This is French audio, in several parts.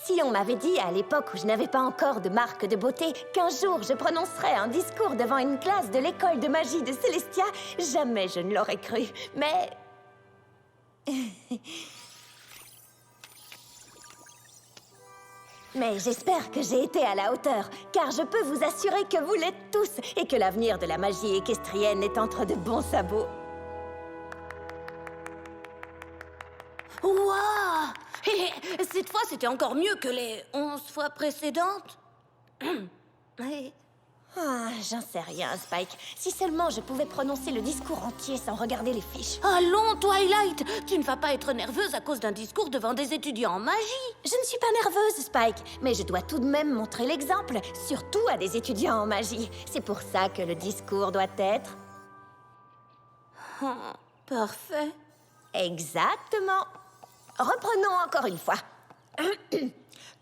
Si on m'avait dit à l'époque où je n'avais pas encore de marque de beauté qu'un jour je prononcerais un discours devant une classe de l'école de magie de Célestia, jamais je ne l'aurais cru. Mais... Mais j'espère que j'ai été à la hauteur, car je peux vous assurer que vous l'êtes tous et que l'avenir de la magie équestrienne est entre de bons sabots. Waouh! Cette fois, c'était encore mieux que les 11 fois précédentes. Ouais. Ah, j'en sais rien, Spike. Si seulement je pouvais prononcer le discours entier sans regarder les fiches. Allons, Twilight! Tu ne vas pas être nerveuse à cause d'un discours devant des étudiants en magie. Je ne suis pas nerveuse, Spike, mais je dois tout de même montrer l'exemple, surtout à des étudiants en magie. C'est pour ça que le discours doit être... Parfait. Exactement. Reprenons encore une fois.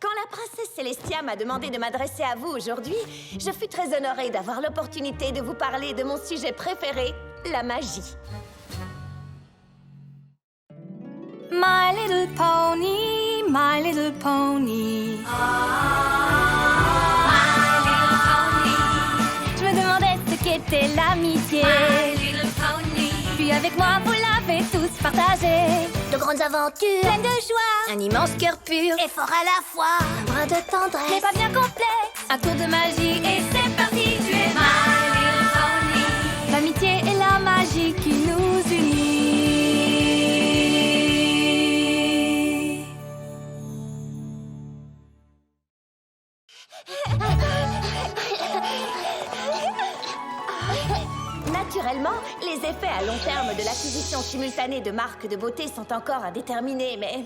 Quand la princesse Célestia m'a demandé de m'adresser à vous aujourd'hui, je fus très honorée d'avoir l'opportunité de vous parler de mon sujet préféré, la magie. My little pony, my little pony. My little pony. Je me demandais ce qu'était l'amitié. My little pony. Puis avec moi, vous l'avez tous partagé. De grandes aventures, Pleine de joie, un immense cœur pur et fort à la fois. un brin de tendresse. Mais pas bien complexe. Un tour de magie et c'est parti. Tu es my little pony. L'amitié et la magie qui nous unit. Naturellement, les effets à long terme de l'acquisition simultanée de marques de beauté sont encore à déterminer, mais...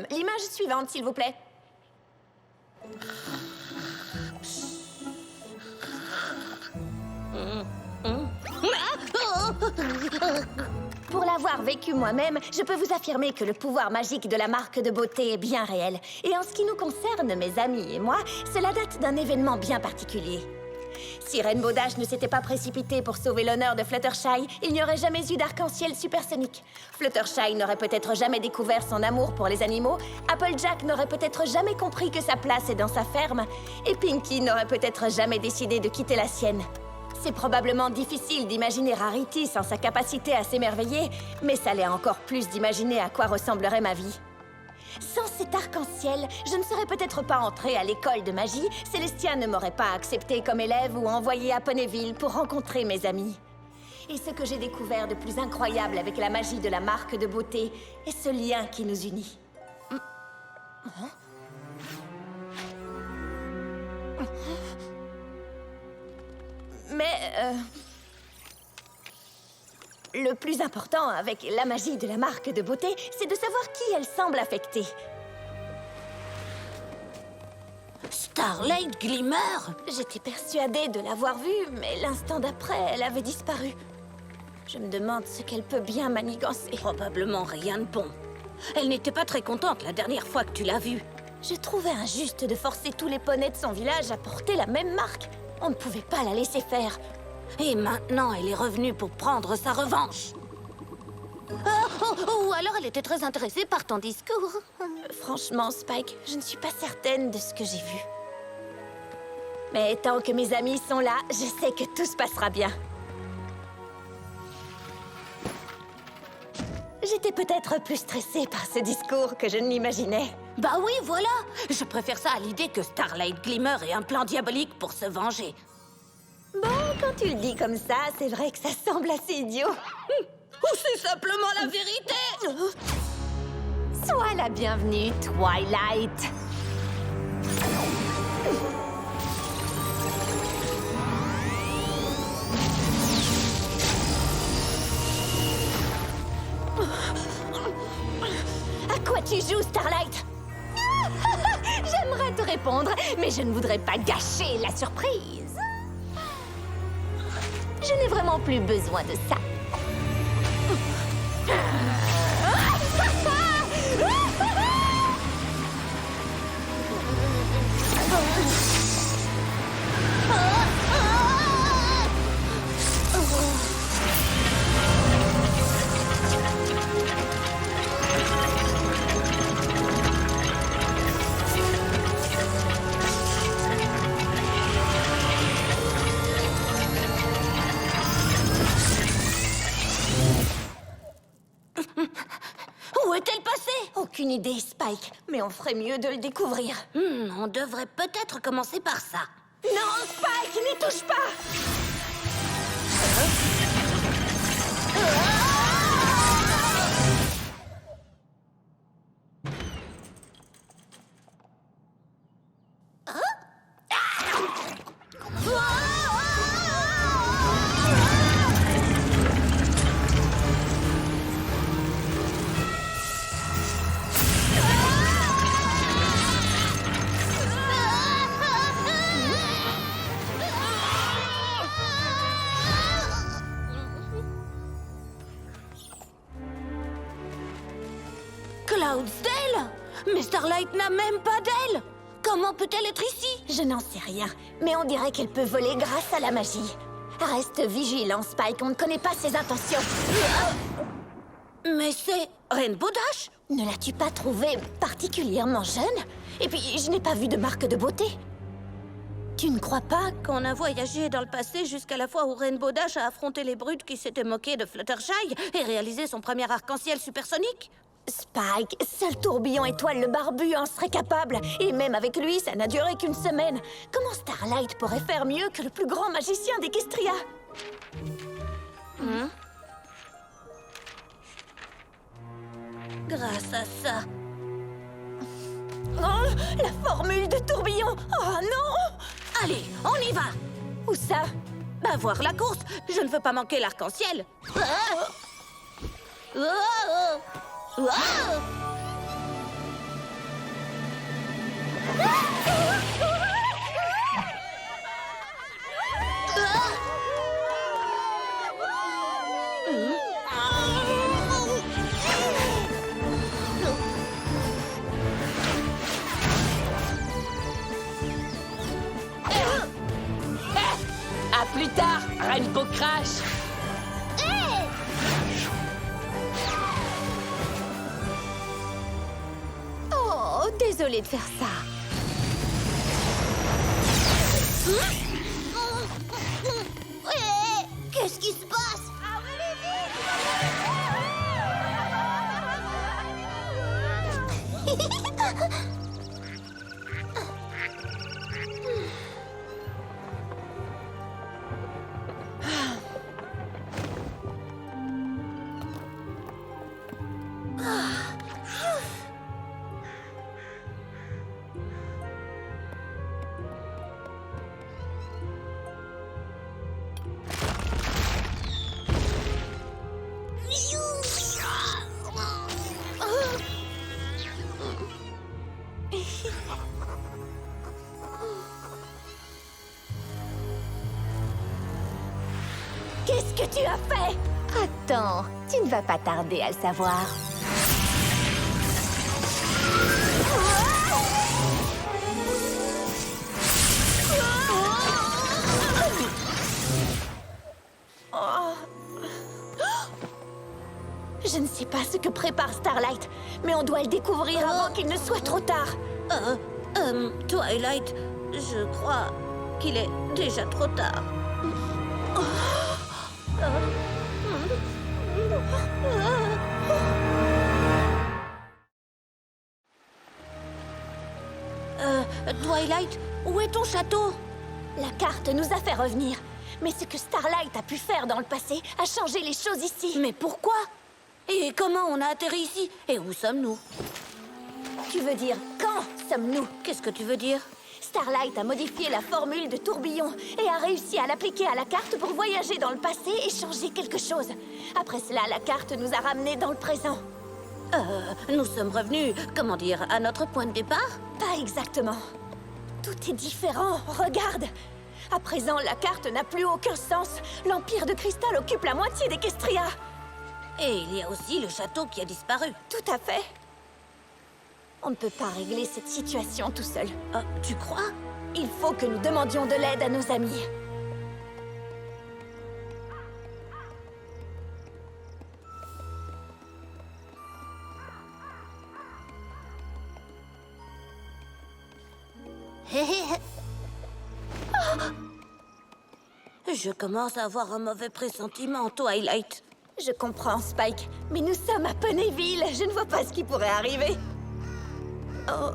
L'image suivante, s'il vous plaît. Pour l'avoir vécu moi-même, je peux vous affirmer que le pouvoir magique de la marque de beauté est bien réel. Et en ce qui nous concerne, mes amis et moi, cela date d'un événement bien particulier. Si Rainbow Dash ne s'était pas précipité pour sauver l'honneur de Fluttershy, il n'y aurait jamais eu d'arc-en-ciel supersonique. Fluttershy n'aurait peut-être jamais découvert son amour pour les animaux, Applejack n'aurait peut-être jamais compris que sa place est dans sa ferme, et Pinkie n'aurait peut-être jamais décidé de quitter la sienne. C'est probablement difficile d'imaginer Rarity sans sa capacité à s'émerveiller, mais ça l'est encore plus d'imaginer à quoi ressemblerait ma vie. Sans cet arc-en-ciel, je ne serais peut-être pas entrée à l'école de magie, Célestia ne m'aurait pas acceptée comme élève ou envoyée à Ponyville pour rencontrer mes amis. Et ce que j'ai découvert de plus incroyable avec la magie de la marque de beauté est ce lien qui nous unit. Mais, le plus important avec la magie de la marque de beauté, c'est de savoir qui elle semble affecter. Starlight Glimmer? J'étais persuadée de l'avoir vue, mais l'instant d'après, elle avait disparu. Je me demande ce qu'elle peut bien manigancer. Probablement rien de bon. Elle n'était pas très contente la dernière fois que tu l'as vue. Je trouvais injuste de forcer tous les poneys de son village à porter la même marque. On ne pouvait pas la laisser faire. Et maintenant, elle est revenue pour prendre sa revanche. Ou alors elle était très intéressée par ton discours. Franchement, Spike, je ne suis pas certaine de ce que j'ai vu. Mais tant que mes amis sont là, je sais que tout se passera bien. J'étais peut-être plus stressée par ce discours que je ne l'imaginais. Bah oui, voilà. Je préfère ça à l'idée que Starlight Glimmer ait un plan diabolique pour se venger. Bon, quand tu le dis comme ça, c'est vrai que ça semble assez idiot. Ou c'est simplement la vérité. Sois la bienvenue, Twilight. À quoi tu joues, Starlight? J'aimerais te répondre, mais je ne voudrais pas gâcher la surprise. Je n'ai vraiment plus besoin de ça. aucune idée, Spike, mais on ferait mieux de le découvrir. On devrait peut-être commencer par ça. Non, Spike, n'y touche pas! Cloudsdale? Mais Starlight n'a même pas d'aile! Comment peut-elle être ici? Je n'en sais rien, mais on dirait qu'elle peut voler grâce à la magie. Reste vigilant, Spike, on ne connaît pas ses intentions. Mais c'est Rainbow Dash? Ne l'as-tu pas trouvée particulièrement jeune? Et puis, je n'ai pas vu de marque de beauté. Tu ne crois pas? Qu'on a voyagé dans le passé jusqu'à la fois où Rainbow Dash a affronté les brutes qui s'étaient moquées de Fluttershy et réalisé son premier arc-en-ciel supersonique? Spike, seul Tourbillon Étoile le Barbu en serait capable. Et même avec lui, ça n'a duré qu'une semaine. Comment Starlight pourrait faire mieux que le plus grand magicien d'Equestria? Grâce à ça. Oh, la formule de Tourbillon! Oh non! Allez, on y va! Où ça? Bah, voir la course. Je ne veux pas manquer l'arc-en-ciel. À plus tard, Rainbow Crash. Oh, désolée de faire ça. Qu'est-ce qui se passe? Qu'est-ce que tu as fait? Attends, tu ne vas pas tarder à le savoir. Je ne sais pas ce que prépare Starlight, mais on doit le découvrir avant qu'il ne soit trop tard. Twilight, je crois qu'il est déjà trop tard. Twilight, où est ton château? La carte nous a fait revenir. Mais ce que Starlight a pu faire dans le passé a changé les choses ici. Mais pourquoi? Et comment on a atterri ici? Et où sommes-nous? Tu veux dire, quand sommes-nous? Qu'est-ce que tu veux dire? Starlight a modifié la formule de Tourbillon et a réussi à l'appliquer à la carte pour voyager dans le passé et changer quelque chose. Après cela, la carte nous a ramenés dans le présent. Nous sommes revenus, comment dire, à notre point de départ? Pas exactement. Tout est différent, regarde. À présent, la carte n'a plus aucun sens. L'Empire de Cristal occupe la moitié d'Equestria. Et il y a aussi le château qui a disparu. Tout à fait. On ne peut pas régler cette situation tout seul. Tu crois? Il faut que nous demandions de l'aide à nos amis. Je commence à avoir un mauvais pressentiment, Twilight. Je comprends, Spike, mais nous sommes à Ponyville. Je ne vois pas ce qui pourrait arriver. Oh,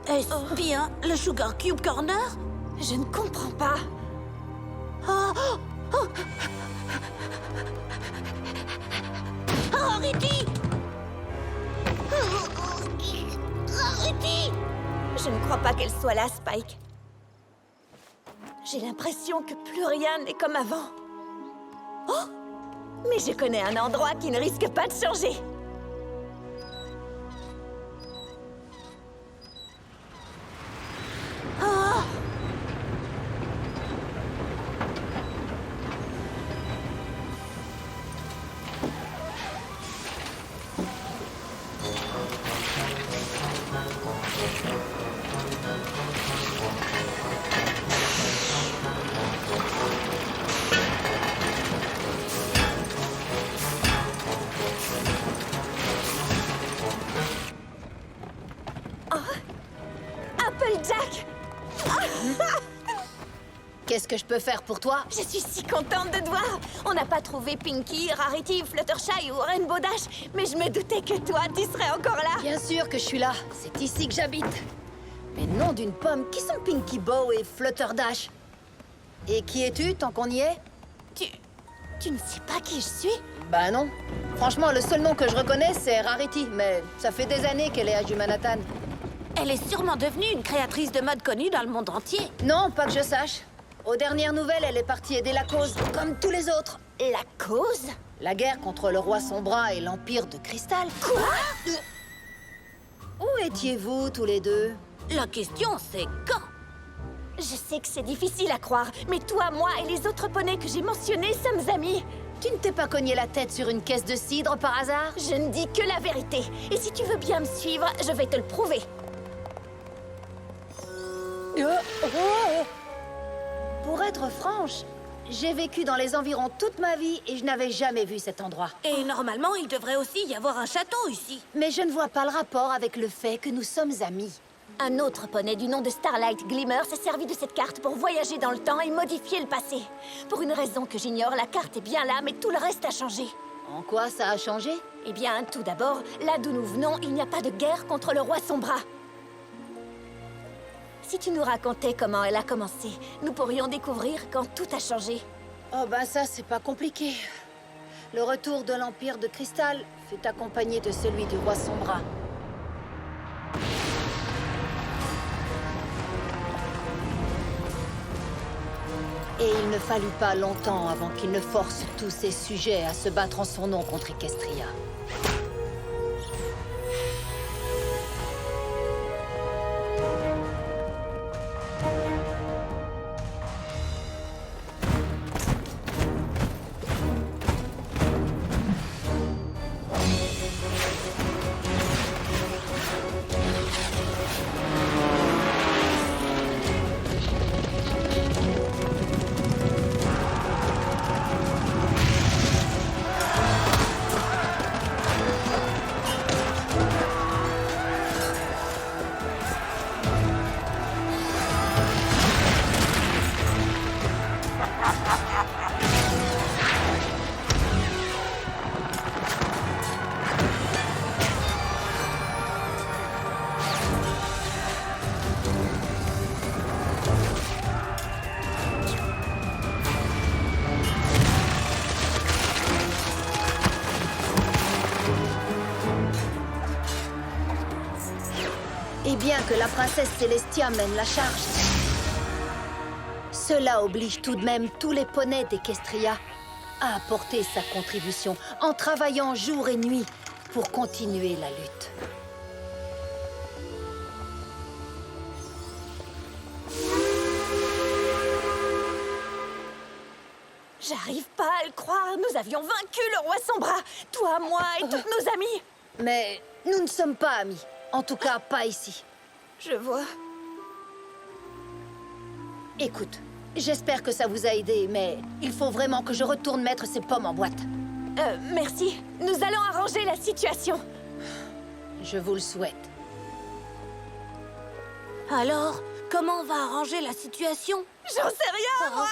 Est-ce bien le Sugar Cube Corner? je ne comprends pas. Oh, Rarity! Rarity! Je ne crois pas qu'elle soit là, Spike. J'ai l'impression que plus rien n'est comme avant. Oh! Mais je connais un endroit qui ne risque pas de changer. Applejack! Qu'est-ce que je peux faire pour toi? Je suis si contente de te voir! On n'a pas trouvé Pinkie, Rarity, Fluttershy ou Rainbow Dash, mais je me doutais que toi, tu serais encore là! Bien sûr que je suis là. C'est ici que j'habite. Mais nom d'une pomme, qui sont Pinkie Bow et Flutterdash? Et qui es-tu, tant qu'on y est? Tu ne sais pas qui je suis? Bah non. Franchement, le seul nom que je reconnais, c'est Rarity. Mais ça fait des années qu'elle est à Manhattan. Elle est sûrement devenue une créatrice de mode connue dans le monde entier. Non, pas que je sache. Aux dernières nouvelles, elle est partie aider la cause, comme tous les autres. La cause? La guerre contre le roi Sombra et l'Empire de Cristal. Quoi? Où étiez-vous, tous les deux? La question, c'est quand? Je sais que c'est difficile à croire, mais toi, moi et les autres poneys que j'ai mentionnés sommes amis. Tu ne t'es pas cogné la tête sur une caisse de cidre, par hasard? Je ne dis que la vérité. Et si tu veux bien me suivre, je vais te le prouver. Pour être franche, j'ai vécu dans les environs toute ma vie et je n'avais jamais vu cet endroit. Et normalement, il devrait aussi y avoir un château ici. Mais je ne vois pas le rapport avec le fait que nous sommes amis. Un autre poney du nom de Starlight Glimmer s'est servi de cette carte pour voyager dans le temps et modifier le passé. Pour une raison que j'ignore, la carte est bien là, mais tout le reste a changé. En quoi ça a changé? Eh bien, tout d'abord, là d'où nous venons, il n'y a pas de guerre contre le roi Sombra. Si tu nous racontais comment elle a commencé, nous pourrions découvrir quand tout a changé. Oh ben ça, c'est pas compliqué. Le retour de l'Empire de Cristal fut accompagné de celui du roi Sombra. Et il ne fallut pas longtemps avant qu'il ne force tous ses sujets à se battre en son nom contre Equestria. Et bien que la princesse Celestia mène la charge, cela oblige tout de même tous les poneys d'Equestria à apporter sa contribution en travaillant jour et nuit pour continuer la lutte. J'arrive pas à le croire, nous avions vaincu le roi Sombra, toi, moi et toutes nos amies. Mais nous ne sommes pas amis. En tout cas, pas ici. Je vois. Écoute, j'espère que ça vous a aidé, mais il faut vraiment que je retourne mettre ces pommes en boîte. Merci. Nous allons arranger la situation. Je vous le souhaite. Alors, comment on va arranger la situation? J'en sais rien, moi.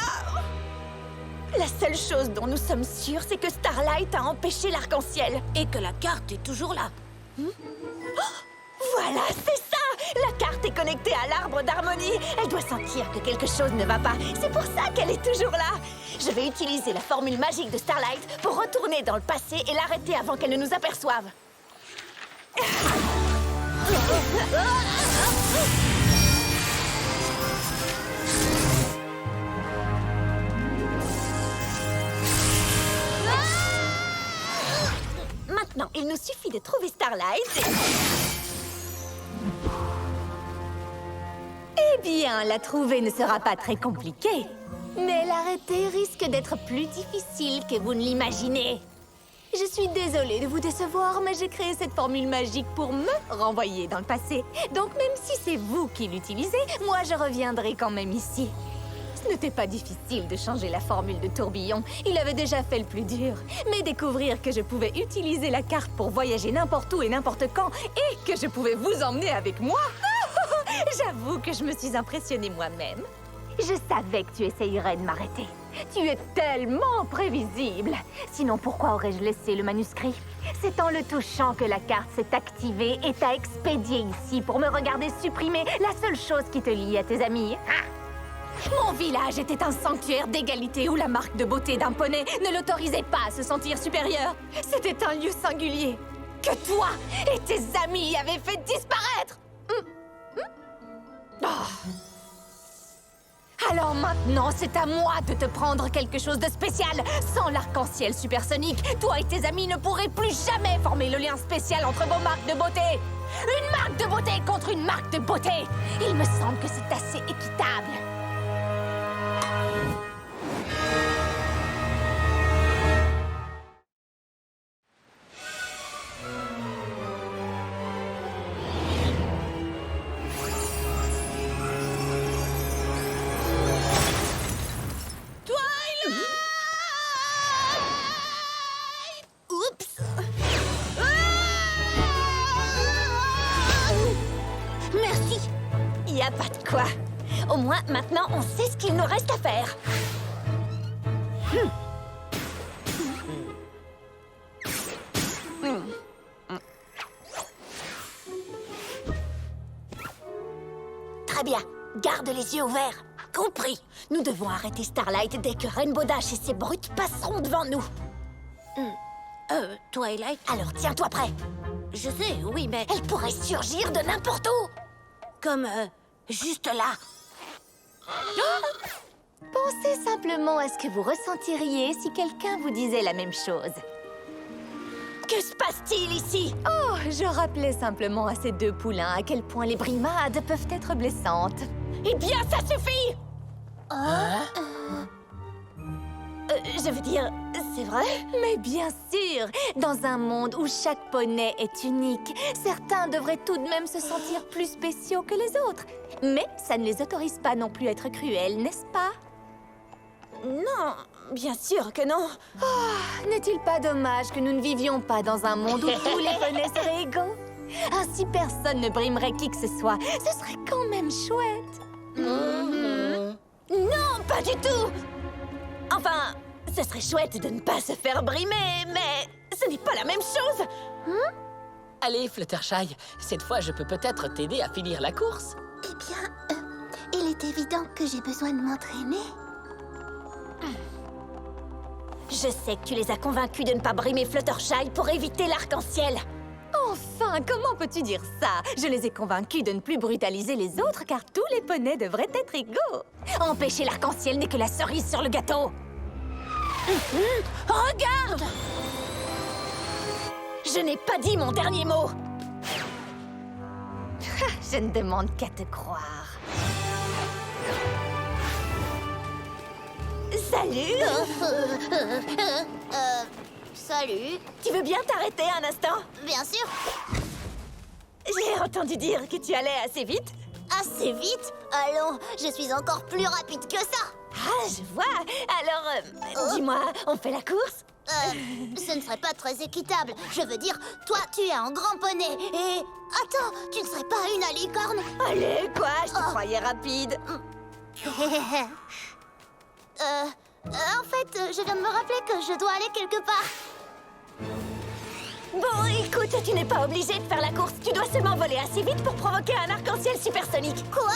La seule chose dont nous sommes sûrs, c'est que Starlight a empêché l'arc-en-ciel. Et que la carte est toujours là. Voilà, c'est ça! La carte est connectée à l'arbre d'harmonie. Elle doit sentir que quelque chose ne va pas. C'est pour ça qu'elle est toujours là. Je vais utiliser la formule magique de Starlight pour retourner dans le passé et l'arrêter avant qu'elle ne nous aperçoive. Maintenant, il nous suffit de trouver Starlight et... Eh bien, la trouver ne sera pas très compliquée. Mais l'arrêter risque d'être plus difficile que vous ne l'imaginez. Je suis désolée de vous décevoir, mais j'ai créé cette formule magique pour me renvoyer dans le passé. Donc même si c'est vous qui l'utilisez, moi je reviendrai quand même ici. Ce n'était pas difficile de changer la formule de tourbillon. Il avait déjà fait le plus dur. Mais découvrir que je pouvais utiliser la carte pour voyager n'importe où et n'importe quand, et que je pouvais vous emmener avec moi, j'avoue que je me suis impressionnée moi-même. Je savais que tu essayerais de m'arrêter. Tu es tellement prévisible. Sinon, pourquoi aurais-je laissé le manuscrit? C'est en le touchant que la carte s'est activée et t'a expédié ici pour me regarder supprimer la seule chose qui te lie à tes amis. Mon village était un sanctuaire d'égalité où la marque de beauté d'un poney ne l'autorisait pas à se sentir supérieur. C'était un lieu singulier que toi et tes amis avaient fait disparaître. Alors maintenant, c'est à moi de te prendre quelque chose de spécial. Sans l'arc-en-ciel supersonique, toi et tes amis ne pourrez plus jamais former le lien spécial entre vos marques de beauté. Une marque de beauté contre une marque de beauté. Il me semble que c'est assez équitable. Merci. Y a pas de quoi. Au moins, maintenant, on sait ce qu'il nous reste à faire. Très bien. Garde les yeux ouverts. Compris. Nous devons arrêter Starlight dès que Rainbow Dash et ses brutes passeront devant nous. Twilight? Alors, tiens-toi prêt. Je sais, oui, mais... Elle pourrait surgir de n'importe où. Comme, juste là. Pensez simplement à ce que vous ressentiriez si quelqu'un vous disait la même chose. Que se passe-t-il ici? Oh, je rappelais simplement à ces deux poulains à quel point les brimades peuvent être blessantes. Eh bien, ça suffit! Je veux dire, c'est vrai? Mais bien sûr, dans un monde où chaque poney est unique, certains devraient tout de même se sentir plus spéciaux que les autres. Mais ça ne les autorise pas non plus à être cruels, n'est-ce pas? Non, bien sûr que non. N'est-il pas dommage que nous ne vivions pas dans un monde où tous les poneys seraient égaux? Ainsi, personne ne brimerait qui que ce soit. Ce serait quand même chouette. Non, pas du tout! Enfin, ce serait chouette de ne pas se faire brimer, mais ce n'est pas la même chose. Allez, Fluttershy, cette fois je peux peut-être t'aider à finir la course. Eh bien, il est évident que j'ai besoin de m'entraîner. Je sais que tu les as convaincus de ne pas brimer Fluttershy pour éviter l'arc-en-ciel. Enfin, comment peux-tu dire ça? Je les ai convaincus de ne plus brutaliser les autres car tous les poneys devraient être égaux. Empêcher l'arc-en-ciel n'est que la cerise sur le gâteau. Regarde! Je n'ai pas dit mon dernier mot. Je ne demande qu'à te croire. Salut! Salut. Tu veux bien t'arrêter un instant? Bien sûr. J'ai entendu dire que tu allais assez vite. Assez vite? Allons, je suis encore plus rapide que ça. Ah, je vois. Alors, dis-moi, on fait la course? Ce ne serait pas très équitable. Je veux dire, toi, tu es un grand poney et... Attends, tu ne serais pas une licorne? Allez, quoi? Je te croyais rapide. En fait, je viens de me rappeler que je dois aller quelque part. Bon, écoute, tu n'es pas obligé de faire la course. Tu dois seulement voler assez vite pour provoquer un arc-en-ciel supersonique. Quoi?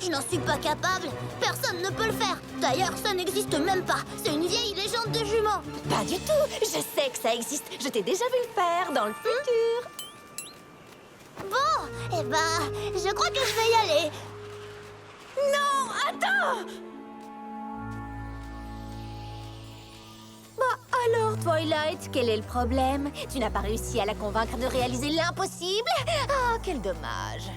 Je n'en suis pas capable. Personne ne peut le faire. D'ailleurs, ça n'existe même pas. C'est une vieille légende de jumeaux. Pas du tout. Je sais que ça existe. Je t'ai déjà vu le faire dans le futur. Bon, eh ben, je crois que je vais y aller. Non, attends! Bah alors, Twilight, quel est le problème? Tu n'as pas réussi à la convaincre de réaliser l'impossible? Ah, quel dommage.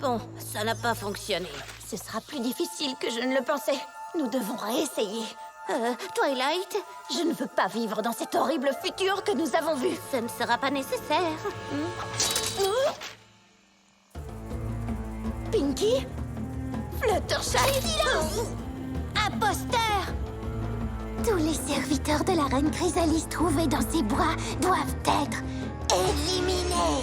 Bon, ça n'a pas fonctionné. Ce sera plus difficile que je ne le pensais. Nous devons réessayer. Twilight, Je ne veux pas vivre dans cet horrible futur que nous avons vu. ce ne sera pas nécessaire. Pinky? Fluttershy? Imposteur! Tous les serviteurs de la reine Chrysalis trouvés dans ces bois doivent être éliminés.